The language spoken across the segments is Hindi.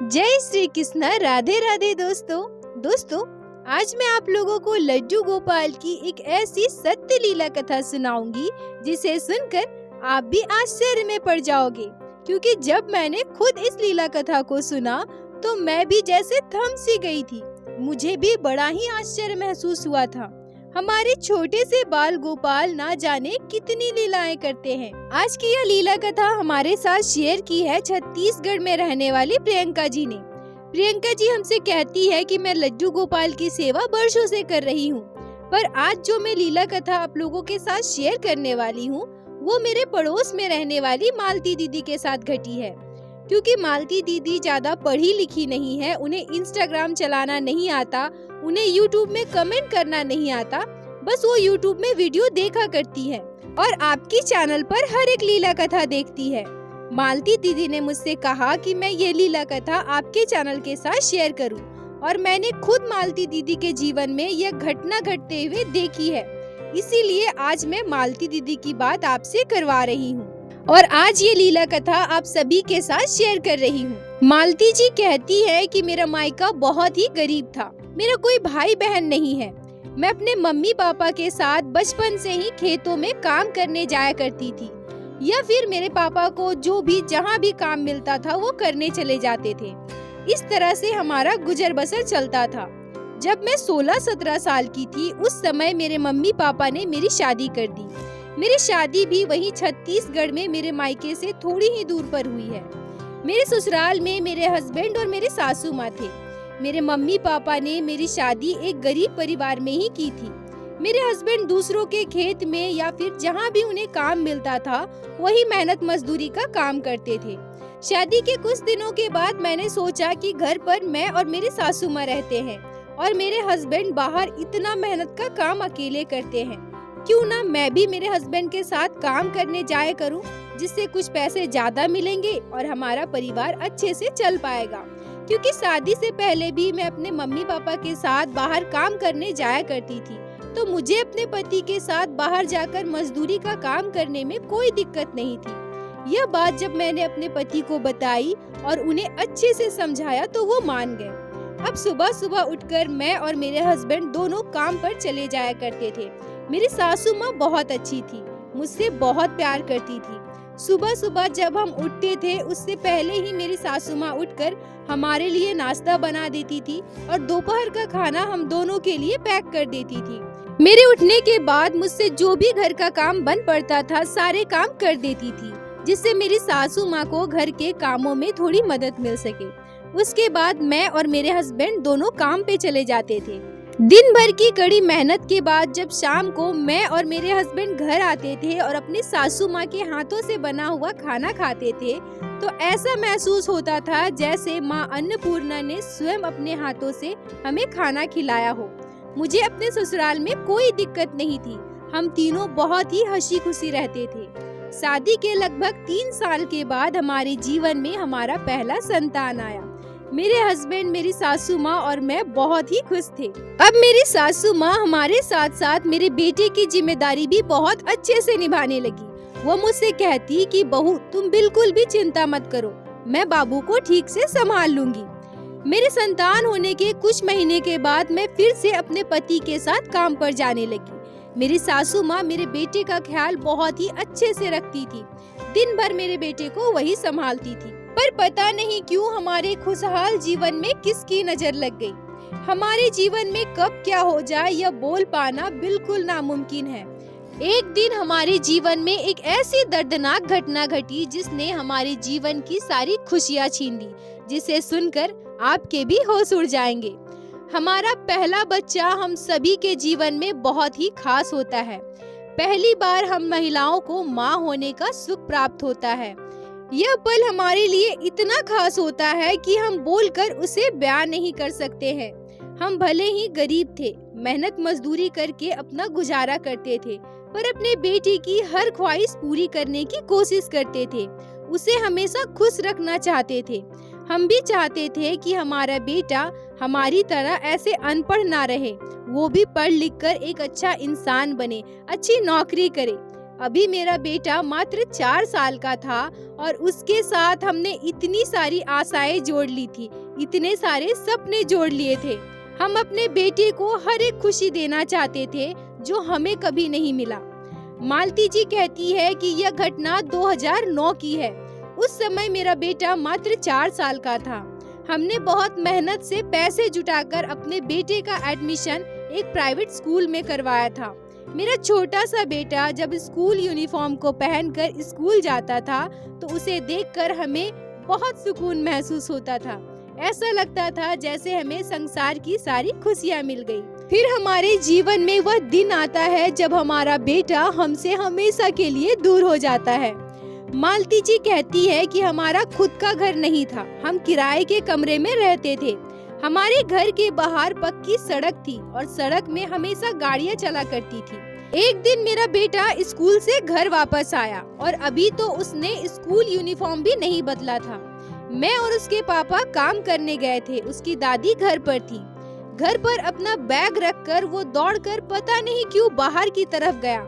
जय श्री कृष्ण। राधे राधे दोस्तों, आज मैं आप लोगों को लड्डू गोपाल की एक ऐसी सत्य लीला कथा सुनाऊंगी जिसे सुनकर आप भी आश्चर्य में पड़ जाओगे। क्योंकि जब मैंने खुद इस लीला कथा को सुना तो मैं भी जैसे थम सी गई थी। मुझे भी बड़ा ही आश्चर्य महसूस हुआ था। हमारे छोटे से बाल गोपाल ना जाने कितनी लीलाएं करते हैं। आज की यह लीला कथा हमारे साथ शेयर की है छत्तीसगढ़ में रहने वाली प्रियंका जी ने। प्रियंका जी हमसे कहती है कि मैं लड्डू गोपाल की सेवा वर्षों से कर रही हूँ, पर आज जो मैं लीला कथा आप लोगों के साथ शेयर करने वाली हूँ वो मेरे पड़ोस में रहने वाली मालती दीदी के साथ घटी है। क्योंकि मालती दीदी ज्यादा पढ़ी लिखी नहीं है, उन्हें इंस्टाग्राम चलाना नहीं आता, उन्हें यूट्यूब में कमेंट करना नहीं आता, बस वो यूट्यूब में वीडियो देखा करती है और आपकी चैनल पर हर एक लीला कथा देखती है। मालती दीदी ने मुझसे कहा कि मैं ये लीला कथा आपके चैनल के साथ शेयर करूं और मैंने खुद मालती दीदी के जीवन में यह घटना घटते हुए देखी है, इसीलिए आज मैं मालती दीदी की बात आपसे करवा रही हूँ और आज ये लीला कथा आप सभी के साथ शेयर कर रही हूँ। मालती जी कहती है कि मेरा मायका बहुत ही गरीब था, मेरा कोई भाई बहन नहीं है। मैं अपने मम्मी पापा के साथ बचपन से ही खेतों में काम करने जाया करती थी, या फिर मेरे पापा को जो भी जहाँ भी काम मिलता था वो करने चले जाते थे। इस तरह से हमारा गुजर बसर चलता था। जब मैं 16-17 साल की थी उस समय मेरे मम्मी पापा ने मेरी शादी कर दी। मेरी शादी भी वही छत्तीसगढ़ में मेरे मायके से थोड़ी ही दूर पर हुई है। मेरे ससुराल में मेरे हस्बैंड और मेरे सासू माँ थे। मेरे मम्मी पापा ने मेरी शादी एक गरीब परिवार में ही की थी। मेरे हस्बैंड दूसरों के खेत में या फिर जहाँ भी उन्हें काम मिलता था वही मेहनत मजदूरी का काम करते थे। शादी के कुछ दिनों के बाद मैंने सोचा कि घर पर मैं और मेरे सासू माँ रहते हैं और मेरे हस्बैंड बाहर इतना मेहनत का काम अकेले करते हैं, क्यों ना मैं भी मेरे हस्बैंड के साथ काम करने जाया करूं, जिससे कुछ पैसे ज्यादा मिलेंगे और हमारा परिवार अच्छे से चल पाएगा। क्योंकि शादी से पहले भी मैं अपने मम्मी पापा के साथ बाहर काम करने जाया करती थी, तो मुझे अपने पति के साथ बाहर जाकर मजदूरी का काम करने में कोई दिक्कत नहीं थी। यह बात जब मैंने अपने पति को बताई और उन्हें अच्छे से समझाया तो वो मान गए। अब सुबह सुबह उठकर मैं और मेरे हस्बैंड दोनों काम पर चले जाया करते थे। मेरी सासू माँ बहुत अच्छी थी, मुझसे बहुत प्यार करती थी। सुबह सुबह जब हम उठते थे उससे पहले ही मेरी सासू माँ उठकर हमारे लिए नाश्ता बना देती थी और दोपहर का खाना हम दोनों के लिए पैक कर देती थी। मेरे उठने के बाद मुझसे जो भी घर का काम बन पड़ता था सारे काम कर देती थी, जिससे मेरी सासू माँ को घर के कामों में थोड़ी मदद मिल सके। उसके बाद मैं और मेरे हस्बैंड दोनों काम पे चले जाते थे। दिन भर की कड़ी मेहनत के बाद जब शाम को मैं और मेरे हस्बैंड घर आते थे और अपनी सासू माँ के हाथों से बना हुआ खाना खाते थे तो ऐसा महसूस होता था जैसे माँ अन्नपूर्णा ने स्वयं अपने हाथों से हमें खाना खिलाया हो। मुझे अपने ससुराल में कोई दिक्कत नहीं थी, हम तीनों बहुत ही हंसी खुशी रहते थे। शादी के लगभग 3 साल के बाद हमारे जीवन में हमारा पहला संतान आया। मेरे हस्बैंड, मेरी सासू माँ और मैं बहुत ही खुश थे। अब मेरी सासू माँ हमारे साथ साथ मेरे बेटे की जिम्मेदारी भी बहुत अच्छे से निभाने लगी। वो मुझसे कहती कि बहू तुम बिल्कुल भी चिंता मत करो, मैं बाबू को ठीक से संभाल लूंगी। मेरे संतान होने के कुछ महीने के बाद मैं फिर से अपने पति के साथ काम पर जाने लगी। मेरी सासू माँ मेरे बेटे का ख्याल बहुत ही अच्छे से रखती थी। दिन भर मेरे बेटे को वही संभालती थी। पर पता नहीं क्यों हमारे खुशहाल जीवन में किसकी नजर लग गई। हमारे जीवन में कब क्या हो जाए यह बोल पाना बिल्कुल नामुमकिन है। एक दिन हमारे जीवन में एक ऐसी दर्दनाक घटना घटी जिसने हमारे जीवन की सारी खुशियाँ छीन ली, जिसे सुनकर आपके भी होश उड़ जाएंगे। हमारा पहला बच्चा हम सभी के जीवन में बहुत ही खास होता है। पहली बार हम महिलाओं को माँ होने का सुख प्राप्त होता है। यह पल हमारे लिए इतना खास होता है कि हम बोलकर उसे बयान नहीं कर सकते हैं। हम भले ही गरीब थे, मेहनत मजदूरी करके अपना गुजारा करते थे, पर अपने बेटे की हर ख्वाहिश पूरी करने की कोशिश करते थे। उसे हमेशा खुश रखना चाहते थे। हम भी चाहते थे कि हमारा बेटा हमारी तरह ऐसे अनपढ़ ना रहे, वो भी पढ़ लिख कर एक अच्छा इंसान बने, अच्छी नौकरी करे। अभी मेरा बेटा मात्र 4 साल का था और उसके साथ हमने इतनी सारी आशाएं जोड़ ली थी, इतने सारे सपने जोड़ लिए थे। हम अपने बेटे को हर एक खुशी देना चाहते थे जो हमें कभी नहीं मिला। मालती जी कहती है कि यह घटना 2009 की है। उस समय मेरा बेटा मात्र 4 साल का था। हमने बहुत मेहनत से पैसे जुटाकर अपने बेटे का एडमिशन एक प्राइवेट स्कूल में करवाया था। मेरा छोटा सा बेटा जब स्कूल यूनिफॉर्म को पहनकर स्कूल जाता था तो उसे देखकर हमें बहुत सुकून महसूस होता था। ऐसा लगता था जैसे हमें संसार की सारी खुशियाँ मिल गई। फिर हमारे जीवन में वह दिन आता है जब हमारा बेटा हमसे हमेशा के लिए दूर हो जाता है। मालती जी कहती है कि हमारा खुद का घर नहीं था, हम किराए के कमरे में रहते थे। हमारे घर के बाहर पक्की सड़क थी और सड़क में हमेशा गाड़ियाँ चला करती थी। एक दिन मेरा बेटा स्कूल से घर वापस आया और अभी तो उसने स्कूल यूनिफॉर्म भी नहीं बदला था। मैं और उसके पापा काम करने गए थे, उसकी दादी घर पर थी। घर पर अपना बैग रखकर वो दौड़कर पता नहीं क्यों बाहर की तरफ गया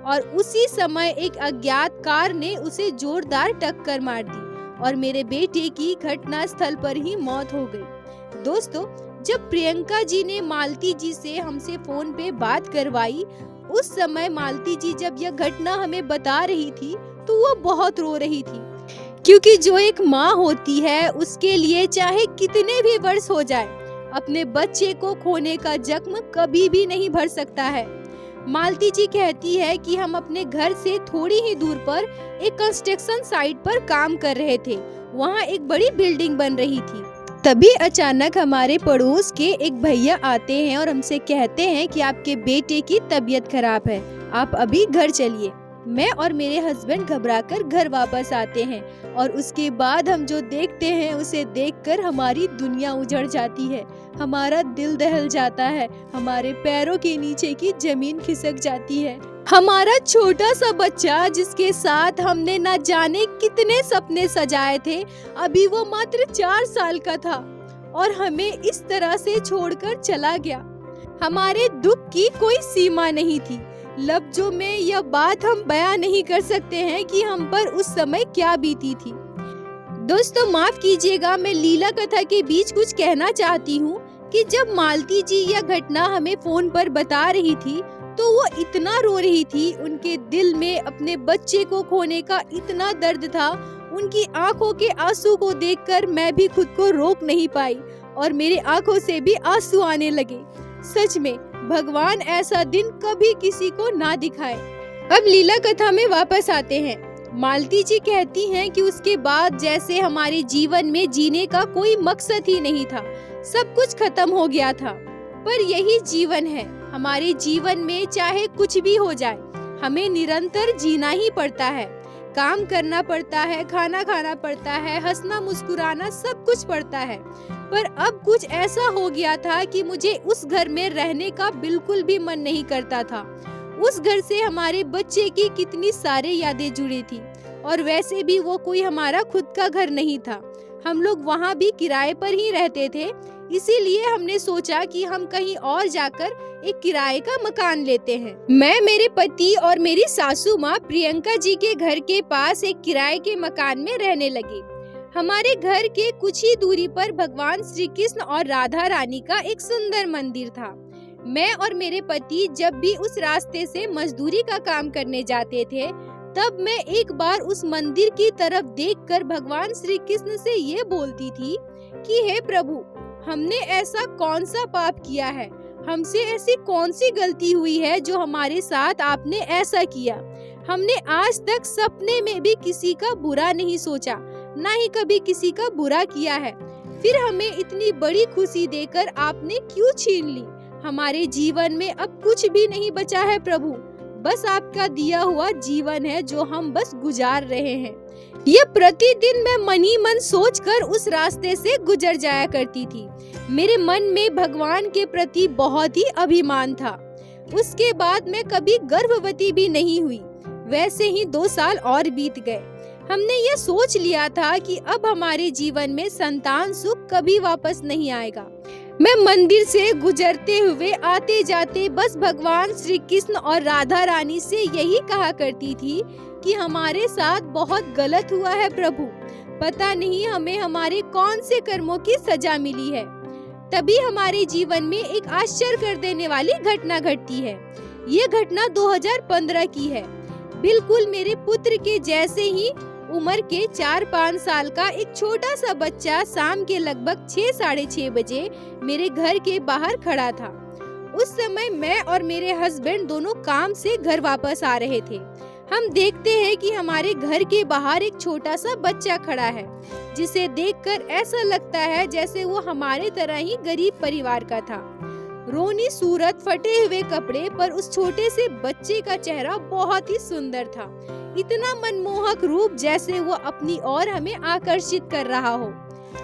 और उसी समय एक अज्ञात कार ने उसे जोरदार टक्कर मार दी और मेरे बेटे की घटना स्थल पर ही मौत हो गई। दोस्तों, जब प्रियंका जी ने मालती जी से हमसे फोन पे बात करवाई, उस समय मालती जी जब यह घटना हमें बता रही थी तो वो बहुत रो रही थी, क्योंकि जो एक माँ होती है उसके लिए चाहे कितने भी वर्ष हो जाए, अपने बच्चे को खोने का जख्म कभी भी नहीं भर सकता है। मालती जी कहती है कि हम अपने घर से थोड़ी ही दूर पर एक कंस्ट्रक्शन साइट पर काम कर रहे थे। वहाँ एक बड़ी बिल्डिंग बन रही थी। तभी अचानक हमारे पड़ोस के एक भैया आते हैं और हमसे कहते हैं कि आपके बेटे की तबीयत खराब है, आप अभी घर चलिए। मैं और मेरे हस्बैंड घबराकर घर वापस आते हैं और उसके बाद हम जो देखते हैं उसे देखकर हमारी दुनिया उजड़ जाती है, हमारा दिल दहल जाता है, हमारे पैरों के नीचे की जमीन खिसक जाती है। हमारा छोटा सा बच्चा जिसके साथ हमने न जाने कितने सपने सजाए थे, अभी वो मात्र 4 साल का था और हमें इस तरह से छोड़कर चला गया। हमारे दुख की कोई सीमा नहीं थी। लफ्जों में यह बात हम बयां नहीं कर सकते हैं कि हम पर उस समय क्या बीती थी। दोस्तों, माफ कीजिएगा, मैं लीला कथा के बीच कुछ कहना चाहती हूँ कि जब मालती जी यह घटना हमें फोन पर बता रही थी तो वो इतना रो रही थी, उनके दिल में अपने बच्चे को खोने का इतना दर्द था। उनकी आंखों के आंसू को देखकर मैं भी खुद को रोक नहीं पाई और मेरे आंखों से भी आंसू आने लगे। सच में भगवान ऐसा दिन कभी किसी को ना दिखाए। अब लीला कथा में वापस आते हैं। मालती जी कहती हैं कि उसके बाद जैसे हमारे जीवन में जीने का कोई मकसद ही नहीं था, सब कुछ खत्म हो गया था। पर यही जीवन है, हमारे जीवन में चाहे कुछ भी हो जाए, हमें निरंतर जीना ही पड़ता है, काम करना पड़ता है, खाना खाना पड़ता है, हंसना मुस्कुराना सब कुछ पड़ता है। पर अब कुछ ऐसा हो गया था कि मुझे उस घर में रहने का बिल्कुल भी मन नहीं करता था। उस घर से हमारे बच्चे की कितनी सारी यादें जुड़ी थी और वैसे भी वो कोई हमारा खुद का घर नहीं था। हम लोग वहाँ भी किराए पर ही रहते थे, इसीलिए हमने सोचा कि हम कहीं और जाकर एक किराए का मकान लेते हैं। मैं, मेरे पति और मेरी सासू माँ प्रियंका जी के घर के पास एक किराए के मकान में रहने लगे। हमारे घर के कुछ ही दूरी पर भगवान श्री कृष्ण और राधा रानी का एक सुंदर मंदिर था। मैं और मेरे पति जब भी उस रास्ते से मजदूरी का काम करने जाते थे, तब मैं एक बार उस मंदिर की तरफ देखकर भगवान श्री कृष्ण से ये बोलती थी कि हे प्रभु, हमने ऐसा कौन सा पाप किया है, हमसे ऐसी कौन सी गलती हुई है जो हमारे साथ आपने ऐसा किया। हमने आज तक सपने में भी किसी का बुरा नहीं सोचा, ना ही कभी किसी का बुरा किया है। फिर हमें इतनी बड़ी खुशी देकर आपने क्यों छीन ली? हमारे जीवन में अब कुछ भी नहीं बचा है प्रभु, बस आपका दिया हुआ जीवन है जो हम बस गुजार रहे हैं। ये प्रतिदिन मैं मन ही मन सोचकर उस रास्ते से गुजर जाया करती थी। मेरे मन में भगवान के प्रति बहुत ही अभिमान था। उसके बाद मैं कभी गर्भवती भी नहीं हुई। वैसे ही 2 साल और बीत गए। हमने ये सोच लिया था कि अब हमारे जीवन में संतान सुख कभी वापस नहीं आएगा। मैं मंदिर से गुजरते हुए आते जाते बस भगवान श्री कृष्ण और राधा रानी से यही कहा करती थी कि हमारे साथ बहुत गलत हुआ है प्रभु, पता नहीं हमें हमारे कौन से कर्मों की सजा मिली है। तभी हमारे जीवन में एक आश्चर्य कर देने वाली घटना घटती है। ये घटना 2015 की है। बिल्कुल मेरे पुत्र के जैसे ही उम्र के 4-5 साल का एक छोटा सा बच्चा शाम के लगभग 6-6:30 बजे मेरे घर के बाहर खड़ा था। उस समय मैं और मेरे हस्बैंड दोनों काम से घर वापस आ रहे थे। हम देखते हैं कि हमारे घर के बाहर एक छोटा सा बच्चा खड़ा है, जिसे देखकर ऐसा लगता है जैसे वो हमारे तरह ही गरीब परिवार का था। रोनी सूरत, फटे हुए कपड़े, पर उस छोटे से बच्चे का चेहरा बहुत ही सुंदर था। इतना मनमोहक रूप जैसे वो अपनी ओर हमें आकर्षित कर रहा हो।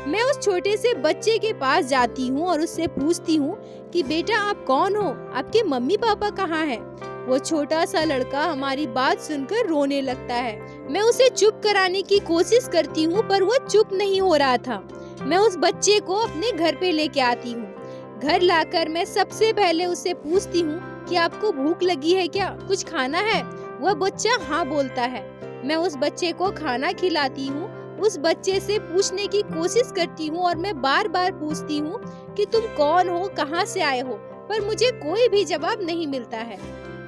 मैं उस छोटे से बच्चे के पास जाती हूँ और उससे पूछती हूँ कि बेटा आप कौन हो, आपके मम्मी पापा कहाँ हैं? वो छोटा सा लड़का हमारी बात सुनकर रोने लगता है। मैं उसे चुप कराने की कोशिश करती हूँ पर वो चुप नहीं हो रहा था। मैं उस बच्चे को अपने घर पे लेके आती हूँ। घर लाकर मैं सबसे पहले उससे पूछती हूँ कि आपको भूख लगी है क्या, कुछ खाना है? वह बच्चा हाँ बोलता है। मैं उस बच्चे को खाना खिलाती हूँ। उस बच्चे से पूछने की कोशिश करती हूँ और मैं बार बार पूछती हूँ कि तुम कौन हो, कहाँ से आए हो, पर मुझे कोई भी जवाब नहीं मिलता है।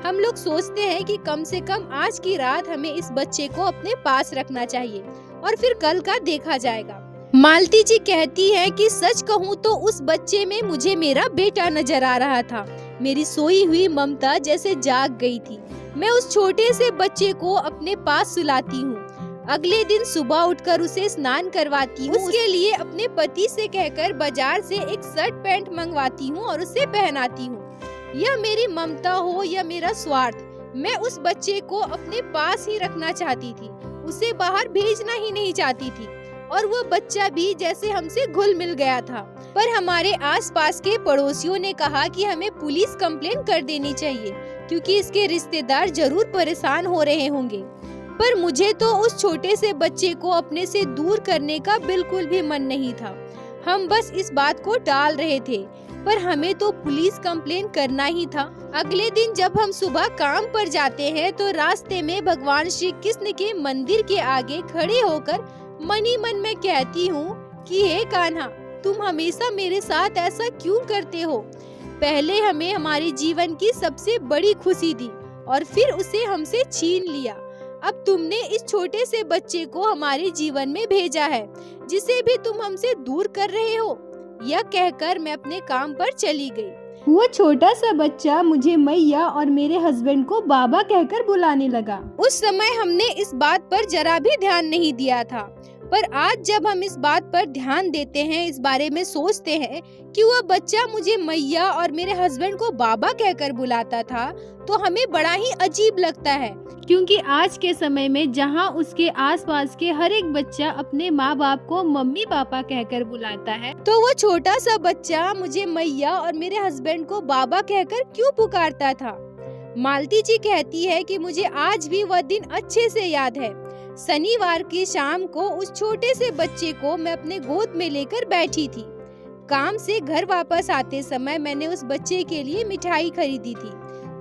हम लोग सोचते हैं कि कम से कम आज की रात हमें इस बच्चे को अपने पास रखना चाहिए और फिर कल का देखा जाएगा। मालती जी कहती है कि सच कहूँ तो उस बच्चे में मुझे मेरा बेटा नजर आ रहा था। मेरी सोई हुई ममता जैसे जाग गई थी। मैं उस छोटे से बच्चे को अपने पास सुलाती हूँ। अगले दिन सुबह उठकर उसे स्नान करवाती हूँ। उसके लिए अपने पति से कहकर बाजार से एक शर्ट पैंट मंगवाती हूँ और उसे पहनाती हूँ। यह मेरी ममता हो या मेरा स्वार्थ, मैं उस बच्चे को अपने पास ही रखना चाहती थी, उसे बाहर भेजना ही नहीं चाहती थी। और वह बच्चा भी जैसे हमसे घुल मिल गया था। पर हमारे आसपास के पड़ोसियों ने कहा कि हमें पुलिस कंप्लेन कर देनी चाहिए क्योंकि इसके रिश्तेदार जरूर परेशान हो रहे होंगे। पर मुझे तो उस छोटे से बच्चे को अपने से दूर करने का बिल्कुल भी मन नहीं था। हम बस इस बात को टाल रहे थे, पर हमें तो पुलिस कंप्लेन करना ही था। अगले दिन जब हम सुबह काम पर जाते हैं तो रास्ते में भगवान श्री कृष्ण के मंदिर के आगे खड़े होकर मन ही मन में कहती हूँ कि हे कान्हा, तुम हमेशा मेरे साथ ऐसा क्यों करते हो? पहले हमें हमारे जीवन की सबसे बड़ी खुशी दी और फिर उसे हमसे छीन लिया। अब तुमने इस छोटे से बच्चे को हमारे जीवन में भेजा है, जिसे भी तुम हमसे दूर कर रहे हो। यह कहकर मैं अपने काम पर चली गई। वो छोटा सा बच्चा मुझे मैया और मेरे हस्बैंड को बाबा कहकर बुलाने लगा। उस समय हमने इस बात पर जरा भी ध्यान नहीं दिया था, पर आज जब हम इस बात पर ध्यान देते हैं, इस बारे में सोचते हैं कि वह बच्चा मुझे मैया और मेरे हस्बैंड को बाबा कहकर बुलाता था, तो हमें बड़ा ही अजीब लगता है। क्योंकि आज के समय में जहां उसके आसपास के हर एक बच्चा अपने माँ बाप को मम्मी पापा कहकर बुलाता है, तो वो छोटा सा बच्चा मुझे मैया और मेरे हस्बैंड को बाबा कहकर क्यों पुकारता था? मालती जी कहती है कि मुझे आज भी वह दिन अच्छे से याद है। शनिवार की शाम को उस छोटे से बच्चे को मैं अपने गोद में लेकर बैठी थी। काम से घर वापस आते समय मैंने उस बच्चे के लिए मिठाई खरीदी थी,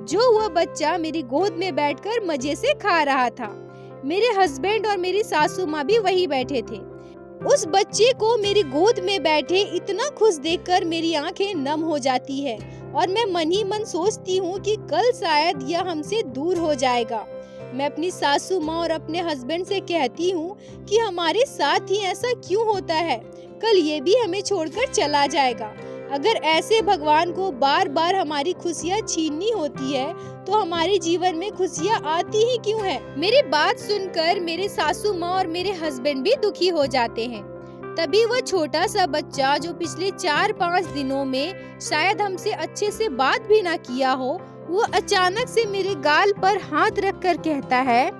जो वह बच्चा मेरी गोद में बैठकर मजे से खा रहा था। मेरे हस्बैंड और मेरी सासू माँ भी वही बैठे थे। उस बच्चे को मेरी गोद में बैठे इतना खुश देखकर मेरी आंखें नम हो जाती है और मैं मन ही मन सोचती हूँ कि कल शायद यह हमसे दूर हो जाएगा। मैं अपनी सासू माँ और अपने हस्बैंड से कहती हूँ कि हमारे साथ ही ऐसा क्यों होता है, कल ये भी हमें छोड़कर चला जाएगा। अगर ऐसे भगवान को बार बार हमारी खुशियाँ छीननी होती है तो हमारे जीवन में खुशियाँ आती ही क्यों है? मेरी बात सुनकर मेरे सासू माँ और मेरे हस्बैंड भी दुखी हो जाते हैं। तभी वह छोटा सा बच्चा जो पिछले 4-5 दिनों में शायद हमसे अच्छे से बात भी ना किया हो, वो अचानक से मेरे गाल पर हाथ रखकर कहता है,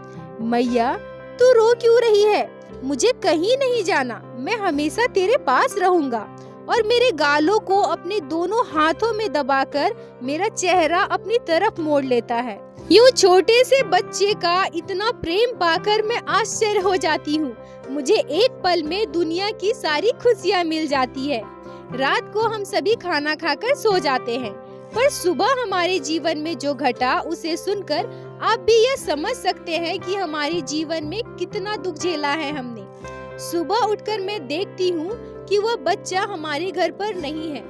मैया तू रो क्यों रही है? मुझे कहीं नहीं जाना, मैं हमेशा तेरे पास रहूंगा। और मेरे गालों को अपने दोनों हाथों में दबाकर मेरा चेहरा अपनी तरफ मोड़ लेता है। यूँ छोटे से बच्चे का इतना प्रेम पाकर मैं आश्चर्य हो जाती हूँ। मुझे एक पल में दुनिया की सारी खुशियाँ मिल जाती है। रात को हम सभी खाना खाकर सो जाते हैं, पर सुबह हमारे जीवन में जो घटा उसे सुनकर आप भी यह समझ सकते हैं कि हमारे जीवन में कितना दुख झेला है हमने। सुबह उठकर मैं देखती हूँ कि वह बच्चा हमारे घर पर नहीं है।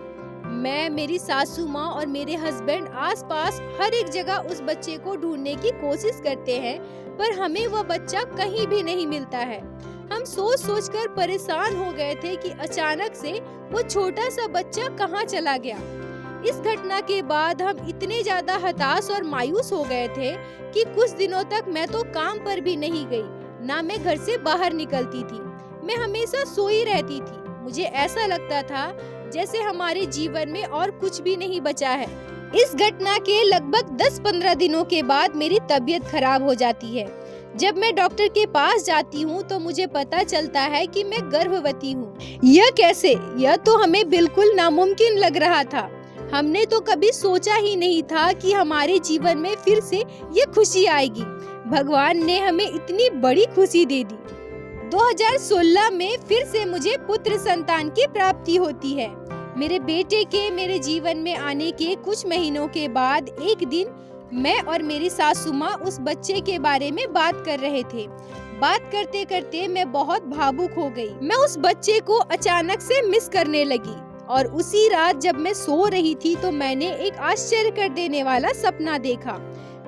मैं, मेरी सासू माँ और मेरे हस्बैंड आसपास हर एक जगह उस बच्चे को ढूंढने की कोशिश करते हैं, पर हमें वह बच्चा कहीं भी नहीं मिलता है। हम सोच सोच कर परेशान हो गए थे कि अचानक से वो छोटा सा बच्चा कहाँ चला गया। इस घटना के बाद हम इतने ज्यादा हताश और मायूस हो गए थे कि कुछ दिनों तक मैं तो काम पर भी नहीं गई, ना मैं घर से बाहर निकलती थी। मैं हमेशा सोई रहती थी। मुझे ऐसा लगता था जैसे हमारे जीवन में और कुछ भी नहीं बचा है। इस घटना के लगभग 10-15 दिनों के बाद मेरी तबीयत खराब हो जाती है। जब मैं डॉक्टर के पास जाती हूँ तो मुझे पता चलता है कि मैं गर्भवती हूँ। यह कैसे? यह तो हमें बिल्कुल नामुमकिन लग रहा था। हमने तो कभी सोचा ही नहीं था कि हमारे जीवन में फिर से ये खुशी आएगी। भगवान ने हमें इतनी बड़ी खुशी दे दी। 2016 में फिर से मुझे पुत्र संतान की प्राप्ति होती है। मेरे बेटे के मेरे जीवन में आने के कुछ महीनों के बाद एक दिन मैं और मेरी सासू माँ उस बच्चे के बारे में बात कर रहे थे। बात करते करते मैं बहुत भावुक हो गई। मैं उस बच्चे को अचानक से मिस करने लगी और उसी रात जब मैं सो रही थी तो मैंने एक आश्चर्य कर देने वाला सपना देखा।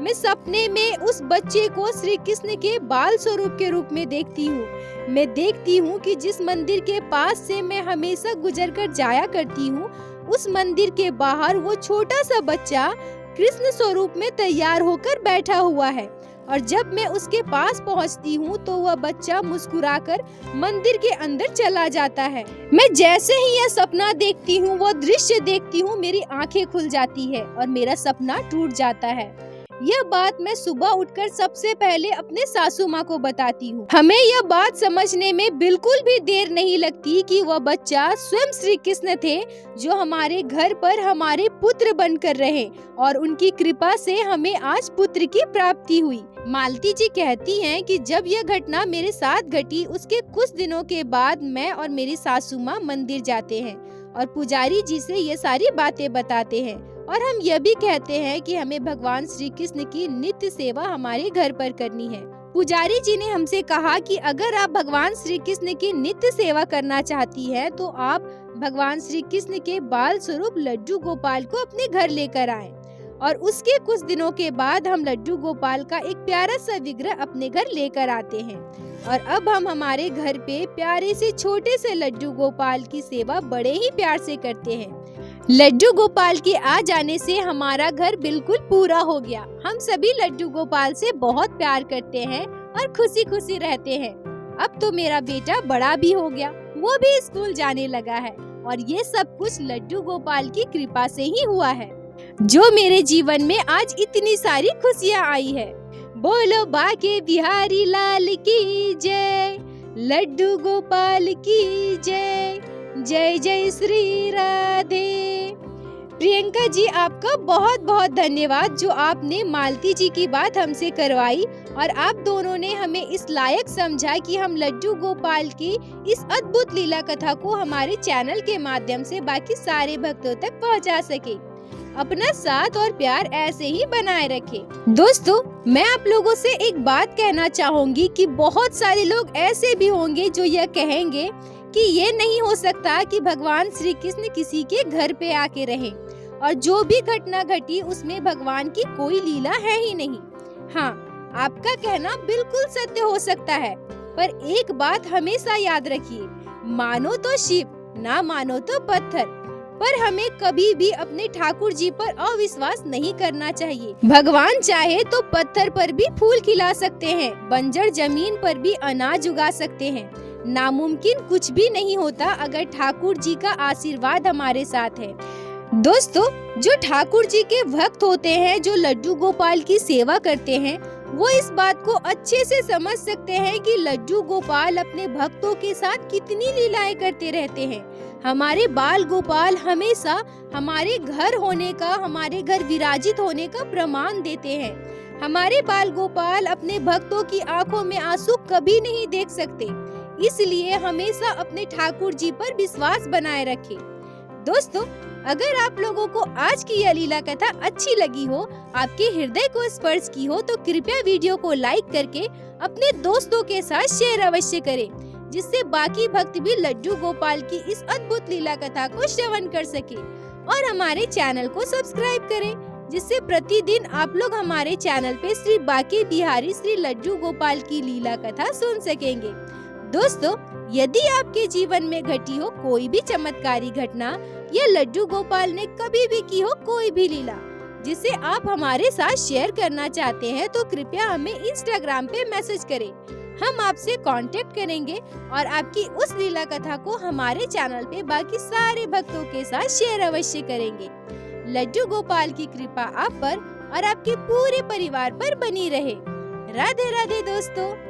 मैं सपने में उस बच्चे को श्री कृष्ण के बाल स्वरूप के रूप में देखती हूँ। मैं देखती हूँ कि जिस मंदिर के पास से मैं हमेशा गुजर कर जाया करती हूँ, उस मंदिर के बाहर वो छोटा सा बच्चा कृष्ण स्वरूप में तैयार होकर बैठा हुआ है। और जब मैं उसके पास पहुंचती हूँ तो वह बच्चा मुस्कुराकर मंदिर के अंदर चला जाता है। मैं जैसे ही यह सपना देखती हूँ, वो दृश्य देखती हूँ, मेरी आंखें खुल जाती है और मेरा सपना टूट जाता है। यह बात मैं सुबह उठकर सबसे पहले अपने सासू माँ को बताती हूँ। हमें यह बात समझने में बिल्कुल भी देर नहीं लगती कि वह बच्चा स्वयं श्री कृष्ण थे, जो हमारे घर पर हमारे पुत्र बनकर रहे और उनकी कृपा से हमें आज पुत्र की प्राप्ति हुई। मालती जी कहती हैं कि जब यह घटना मेरे साथ घटी, उसके कुछ दिनों के बाद मैं और मेरी सासू माँ मंदिर जाते हैं और पुजारी जी से ये सारी बातें बताते हैं और हम यह भी कहते हैं कि हमें भगवान श्री कृष्ण की नित्य सेवा हमारे घर पर करनी है। पुजारी जी ने हमसे कहा कि अगर आप भगवान श्री कृष्ण की नित्य सेवा करना चाहती हैं तो आप भगवान श्री कृष्ण के बाल स्वरूप लड्डू गोपाल को अपने घर लेकर आएं। और उसके कुछ दिनों के बाद हम लड्डू गोपाल का एक प्यारा सा विग्रह अपने घर लेकर आते हैं और अब हम हमारे घर पे प्यारे से छोटे से लड्डू गोपाल की सेवा बड़े ही प्यार से करते हैं। लड्डू गोपाल के आ जाने से हमारा घर बिल्कुल पूरा हो गया। हम सभी लड्डू गोपाल से बहुत प्यार करते हैं और खुशी खुशी रहते हैं। अब तो मेरा बेटा बड़ा भी हो गया, वो भी स्कूल जाने लगा है और ये सब कुछ लड्डू गोपाल की कृपा से ही हुआ है, जो मेरे जीवन में आज इतनी सारी खुशियाँ आई है। बोलो बाके बिहारी लाल की जय, लड्डू गोपाल की जय, जय जय श्री राधे। प्रियंका जी, आपका बहुत बहुत धन्यवाद जो आपने मालती जी की बात हमसे करवाई और आप दोनों ने हमें इस लायक समझा कि हम लड्डू गोपाल की इस अद्भुत लीला कथा को हमारे चैनल के माध्यम से बाकी सारे भक्तों तक पहुंचा सके। अपना साथ और प्यार ऐसे ही बनाए रखें। दोस्तों, मैं आप लोगों से एक बात कहना चाहूँगी कि बहुत सारे लोग ऐसे भी होंगे जो यह कहेंगे कि ये नहीं हो सकता कि भगवान श्री कृष्ण किसी के घर पे आके रहें और जो भी घटना घटी उसमें भगवान की कोई लीला है ही नहीं। हाँ, आपका कहना बिल्कुल सत्य हो सकता है, पर एक बात हमेशा याद रखिए, मानो तो शिव, ना मानो तो पत्थर। पर हमें कभी भी अपने ठाकुर जी पर अविश्वास नहीं करना चाहिए। भगवान चाहे तो पत्थर पर भी फूल खिला सकते हैं, बंजर जमीन पर भी अनाज उगा सकते हैं। नामुमकिन कुछ भी नहीं होता अगर ठाकुर जी का आशीर्वाद हमारे साथ है। दोस्तों, जो ठाकुर जी के भक्त होते हैं, जो लड्डू गोपाल की सेवा करते हैं, वो इस बात को अच्छे से समझ सकते हैं कि लड्डू गोपाल अपने भक्तों के साथ कितनी लीलाएं करते रहते हैं। हमारे बाल गोपाल हमेशा हमारे घर होने का, हमारे घर विराजित होने का प्रमाण देते हैं। हमारे बाल गोपाल अपने भक्तों की आंखों में आंसू कभी नहीं देख सकते, इसलिए हमेशा अपने ठाकुर जी पर विश्वास बनाए रखें। दोस्तों, अगर आप लोगों को आज की यह लीला कथा अच्छी लगी हो, आपके हृदय को स्पर्श की हो, तो कृपया वीडियो को लाइक करके अपने दोस्तों के साथ शेयर अवश्य करें, जिससे बाकी भक्त भी लड्डू गोपाल की इस अद्भुत लीला कथा को श्रवण कर सके। और हमारे चैनल को सब्सक्राइब करें, जिससे प्रतिदिन आप लोग हमारे चैनल पे श्री बांके बिहारी श्री लड्डू गोपाल की लीला कथा सुन सकेंगे। दोस्तों, यदि आपके जीवन में घटी हो कोई भी चमत्कारी घटना या लड्डू गोपाल ने कभी भी की हो कोई भी लीला जिसे आप हमारे साथ शेयर करना चाहते हैं, तो कृपया हमें इंस्टाग्राम पे मैसेज करें। हम आपसे कांटेक्ट करेंगे और आपकी उस लीला कथा को हमारे चैनल पे बाकी सारे भक्तों के साथ शेयर अवश्य करेंगे। लड्डू गोपाल की कृपा आप पर और आपके पूरे परिवार पर बनी रहे। राधे राधे दोस्तों।